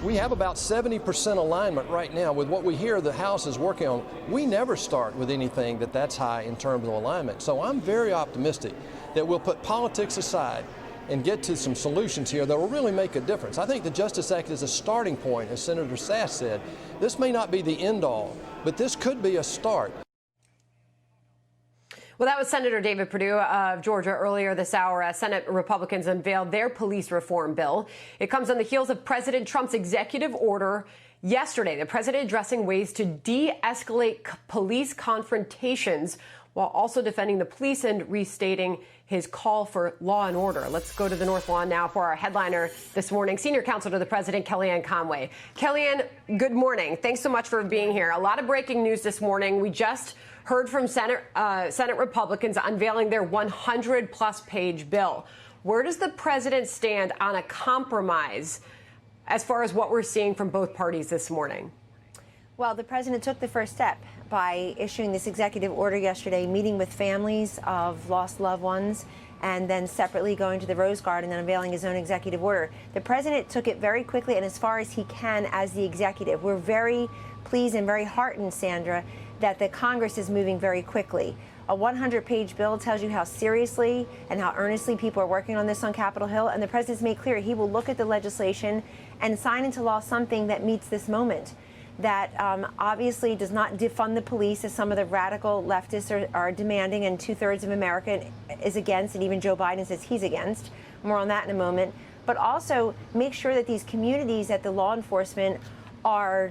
We have about 70% alignment right now with what we hear the House is working on. We never start with anything that's high in terms of alignment. So I'm very optimistic that we'll put politics aside and get to some solutions here that will really make a difference. I think the Justice Act is a starting point, as Senator Sass said. This may not be the end all, but this could be a start. Well, that was Senator David Perdue of Georgia earlier this hour as Senate Republicans unveiled their police reform bill. It comes on the heels of President Trump's executive order yesterday. The president addressing ways to de-escalate police confrontations while also defending the police and restating his call for law and order. Let's go to the North Lawn now for our headliner this morning, Senior Counsel to the President, Kellyanne Conway. Kellyanne, good morning. Thanks so much for being here. A lot of breaking news this morning. We just heard from Senate Republicans unveiling their 100-plus page bill. Where does the president stand on a compromise as far as what we're seeing from both parties this morning? Well, the president took the first step by issuing this executive order yesterday, meeting with families of lost loved ones, and then separately going to the Rose Garden and unveiling his own executive order. The president took it very quickly and as far as he can as the executive. We're very pleased and very heartened, Sandra, that the Congress is moving very quickly. A 100-page bill tells you how seriously and how earnestly people are working on this on Capitol Hill, and the president's made clear he will look at the legislation and sign into law something that meets this moment, that obviously does not defund the police, as some of the radical leftists are demanding, and two-thirds of America is against, and even Joe Biden says he's against. More on that in a moment. But also make sure that these communities that the law enforcement are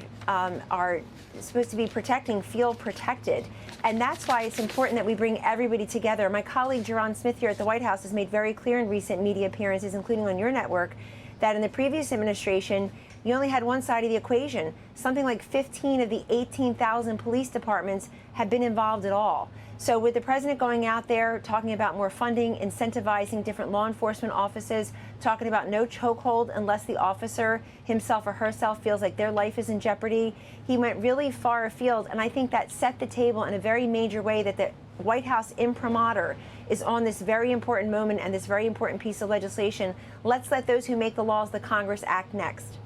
supposed to be protecting feel protected. And that's why it's important that we bring everybody together. My colleague George Smith here at the White House has made very clear in recent media appearances, including on your network, that in the previous administration, you only had one side of the equation. Something like 15 of the 18,000 police departments have been involved at all. So with the president going out there, talking about more funding, incentivizing different law enforcement offices, talking about no chokehold unless the officer himself or herself feels like their life is in jeopardy, he went really far afield. And I think that set the table in a very major way that the White House imprimatur is on this very important moment and this very important piece of legislation. Let's let those who make the laws, the Congress, act next.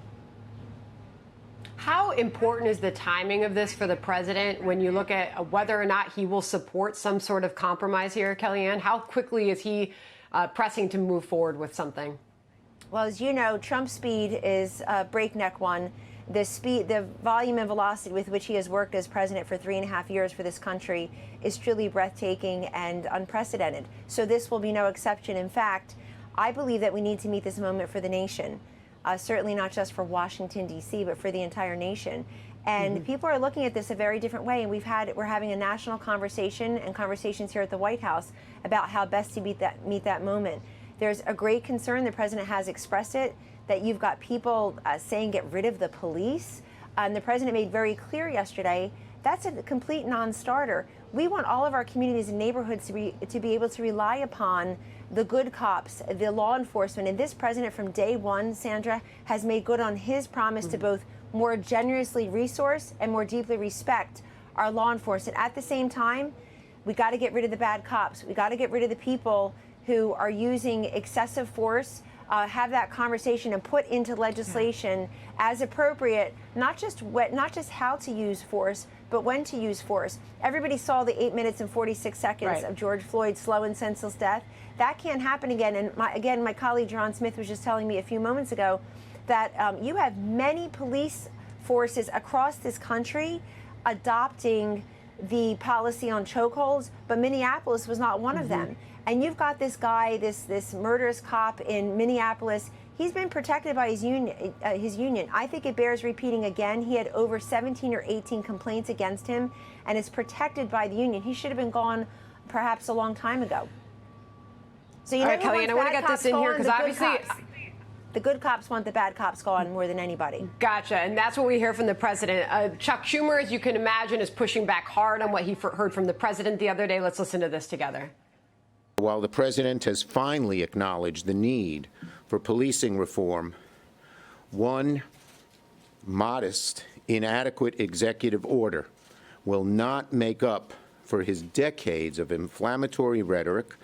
How important is the timing of this for the president when you look at whether or not he will support some sort of compromise here, Kellyanne? How quickly is he pressing to move forward with something? Well, as you know, Trump's speed is a breakneck one. The volume and velocity with which he has worked as president for 3.5 years for this country is truly breathtaking and unprecedented. So this will be no exception. In fact, I believe that we need to meet this moment for the nation. Certainly not just for Washington, D.C., but for the entire nation. And people are looking at this a very different way. And we're having a national conversation and conversations here at the White House about how best to meet that moment. There's a great concern, the president has expressed it, that you've got people saying get rid of the police. And the president made very clear yesterday that's a complete non-starter. We want all of our communities and neighborhoods to be able to rely upon the good cops, the law enforcement. And this president from day one, Sandra, has made good on his promise to both more generously resource and more deeply respect our law enforcement. At the same time, we got to get rid of the bad cops. We got to get rid of the people who are using excessive force. Have that conversation and put into legislation as appropriate, not just how to use force, but when to use force. Everybody saw the 8 minutes and 46 seconds of George Floyd's slow and senseless death. That can't happen again. And my colleague George Smith was just telling me a few moments ago that you have many police forces across this country adopting the policy on chokeholds, but Minneapolis was not one of them. And you've got this guy, this murderous cop in Minneapolis. He's been protected by his union. I think it bears repeating again. He had over 17 or 18 complaints against him and is protected by the union. He should have been gone perhaps a long time ago. So you know, Kellyanne, I want to get this in here because obviously the good cops want the bad cops gone more than anybody. Gotcha. And that's what we hear from the president. Chuck Schumer, as you can imagine, is pushing back hard on what he heard from the president the other day. Let's listen to this together. While the president has finally acknowledged the need for policing reform, one modest, inadequate executive order will not make up for his decades of inflammatory rhetoric.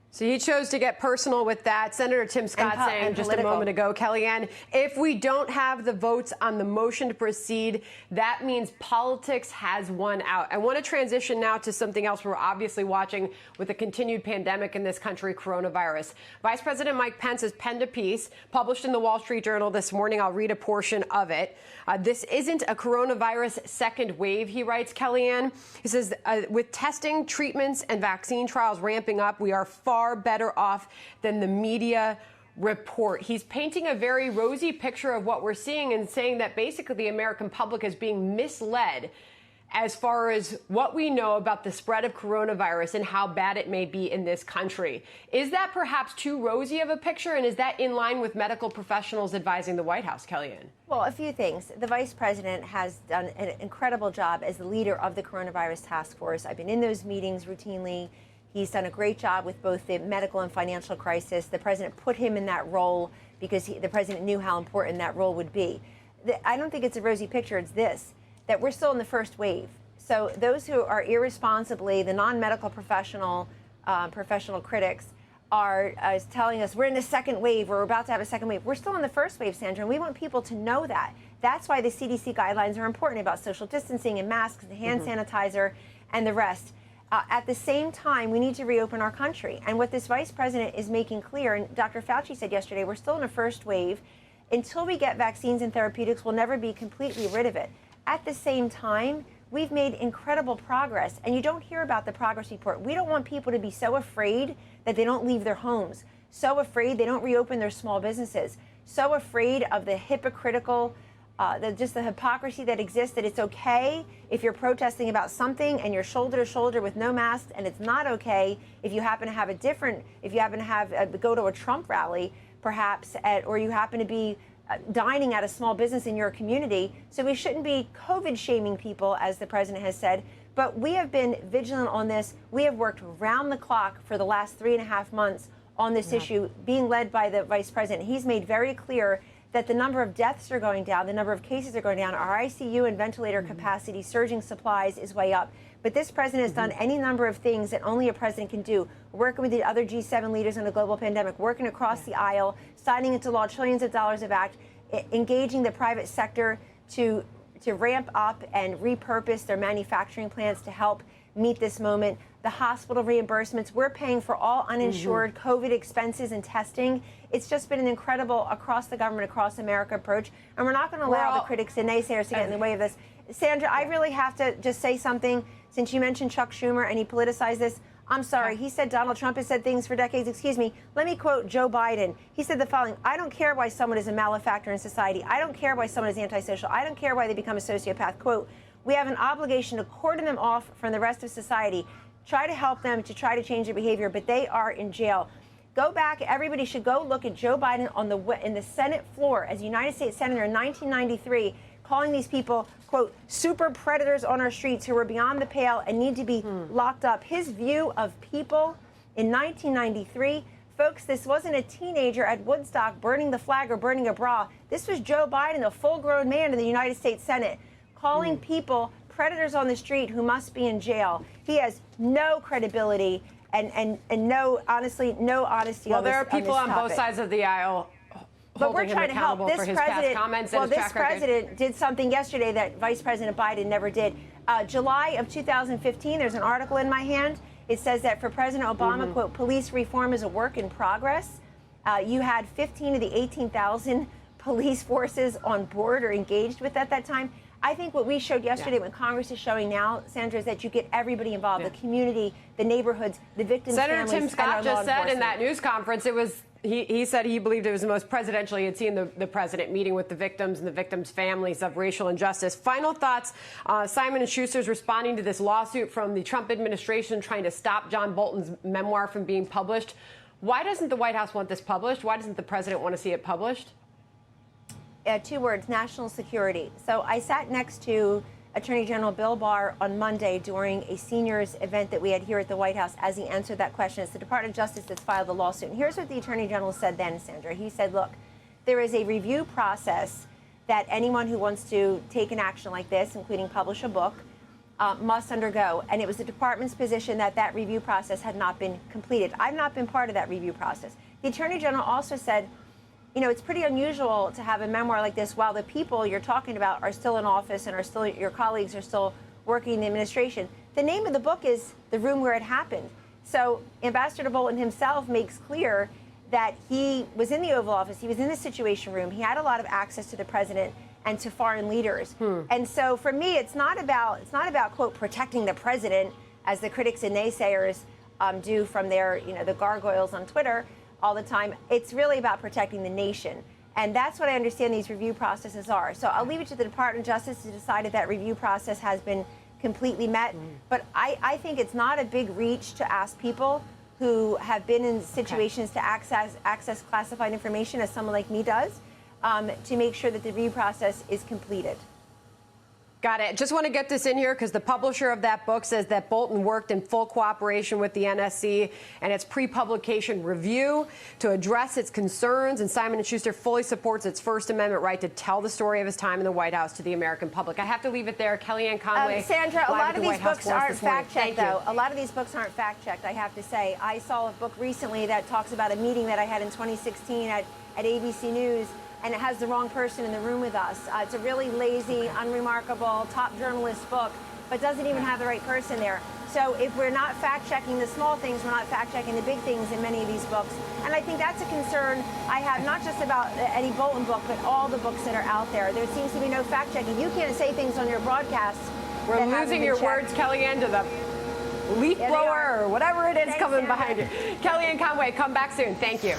So he chose to get personal with that. Senator Tim Scott saying just a moment ago, Kellyanne, if we don't have the votes on the motion to proceed, that means politics has won out. I want to transition now to something else we're obviously watching with the continued pandemic in this country, coronavirus. Vice President Mike Pence has penned a piece published in the Wall Street Journal this morning. I'll read a portion of it. This isn't a coronavirus second wave, he writes, Kellyanne. He says, with testing, treatments, and vaccine trials ramping up, we are far better off than the media report. He's painting a very rosy picture of what we're seeing and saying that basically the American public is being misled as far as what we know about the spread of coronavirus and how bad it may be in this country. Is that perhaps too rosy of a picture, and is that in line with medical professionals advising the White House, Kellyanne? Well, a few things. The vice president has done an incredible job as the leader of the coronavirus task force. I've been in those meetings routinely. He's done a great job with both the medical and financial crisis. The president put him in that role because the president knew how important that role would be. I don't think it's a rosy picture. It's this, that we're still in the first wave. So those who are irresponsibly, the non-medical professional critics are telling us we're in the second wave, we're about to have a second wave. We're still in the first wave, Sandra, and we want people to know that. That's why the CDC guidelines are important about social distancing and masks and hand sanitizer and the rest. At the same time, we need to reopen our country. And what this vice president is making clear, and Dr. Fauci said yesterday, we're still in a first wave. Until we get vaccines and therapeutics, we'll never be completely rid of it. At the same time, we've made incredible progress, and you don't hear about the progress report. We don't want people to be so afraid that they don't leave their homes, so afraid they don't reopen their small businesses, so afraid of the hypocritical the hypocrisy that exists, that it's okay if you're protesting about something and you're shoulder to shoulder with no mask, and it's not okay if you happen to have go to a Trump rally, perhaps, or you happen to be dining at a small business in your community. So we shouldn't be COVID shaming people, as the president has said. But we have been vigilant on this. We have worked round the clock for the last 3.5 months on this issue, being led by the vice president. He's made very clear that the number of deaths are going down, the number of cases are going down, our ICU and ventilator capacity, surging supplies is way up. But this president has done any number of things that only a president can do, working with the other G7 leaders on a global pandemic, working across the aisle, signing into law trillions of dollars of act, engaging the private sector to ramp up and repurpose their manufacturing plants to help meet this moment. The hospital reimbursements, we're paying for all uninsured COVID expenses and testing. It's just been an incredible across the government, across America approach. And we're not going to allow the critics and naysayers to get in the way of this. Sandra, I really have to just say something, since you mentioned Chuck Schumer and he politicized this. I'm sorry. He said Donald Trump has said things for decades. Excuse me. Let me quote Joe Biden. He said the following: I don't care why someone is a malefactor in society. I don't care why someone is antisocial. I don't care why they become a sociopath. Quote, we have an obligation to cordon them off from the rest of society, try to help them to try to change their behavior, but they are in jail. Go back. Everybody should go look at Joe Biden in the Senate floor as United States Senator in 1993, calling these people, quote, super predators on our streets who were beyond the pale and need to be locked up. His view of people in 1993, folks, this wasn't a teenager at Woodstock burning the flag or burning a bra. This was Joe Biden, a full-grown man in the United States Senate, calling people predators on the street who must be in jail. He has no credibility and no, honestly, no honesty on this. Well, there are people on both sides of the aisle but we're trying to help. This president did something yesterday that Vice President Biden never did. July of 2015, there's an article in my hand. It says that for President Obama, quote, police reform is a work in progress. You had 15 of the 18,000 police forces on board or engaged with at that time. I think what we showed yesterday, what Congress is showing now, Sandra, is that you get everybody involved, the community, the neighborhoods, the victims' families. Senator Tim Scott just said in that news conference, he said he believed it was the most presidential he had seen the president meeting with the victims and the victims' families of racial injustice. Final thoughts, Simon & Schuster's responding to this lawsuit from the Trump administration trying to stop John Bolton's memoir from being published. Why doesn't the White House want this published? Why doesn't the president want to see it published? 2 words, national security. So I sat next to Attorney General Bill Barr on Monday during a seniors event that we had here at the White House as he answered that question. It's the Department of Justice that's filed the lawsuit. And here's what the Attorney General said then, Sandra. He said, look, there is a review process that anyone who wants to take an action like this, including publish a book, must undergo. And it was the department's position that that review process had not been completed. I've not been part of that review process. The Attorney General also said, you know, it's pretty unusual to have a memoir like this while the people you're talking about are still in office and are still, your colleagues are still working in the administration. The name of the book is The Room Where It Happened. So Ambassador Bolton himself makes clear that he was in the Oval Office, he was in the Situation Room, he had a lot of access to the president and to foreign leaders. And so for me, it's not about quote protecting the president, as the critics and naysayers do from their, you know, the gargoyles on Twitter all the time. It's really about protecting the nation. And that's what I understand these review processes are. So I'll leave it to the Department of Justice to decide if that review process has been completely met. But I think it's not a big reach to ask people who have been in situations to access classified information, as someone like me does, to make sure that the review process is completed. Got it. Just want to get this in here because the publisher of that book says that Bolton worked in full cooperation with the NSC and its pre-publication review to address its concerns, and Simon & Schuster fully supports its First Amendment right to tell the story of his time in the White House to the American public. I have to leave it there. Kellyanne Conway. Sandra, a lot of these books aren't fact-checked, though. A lot of these books aren't fact-checked, I have to say. I saw a book recently that talks about a meeting that I had in 2016 at ABC News, and it has the wrong person in the room with us. It's a really lazy, unremarkable, top journalist book, but doesn't even have the right person there. So if we're not fact-checking the small things, we're not fact-checking the big things in many of these books. And I think that's a concern I have, not just about any Bolton book, but all the books that are out there. There seems to be no fact-checking. You can't say things on your broadcasts. We're losing your words, Kellyanne, to the leaf blower or whatever it is coming behind you. Kellyanne Conway, come back soon. Thank you.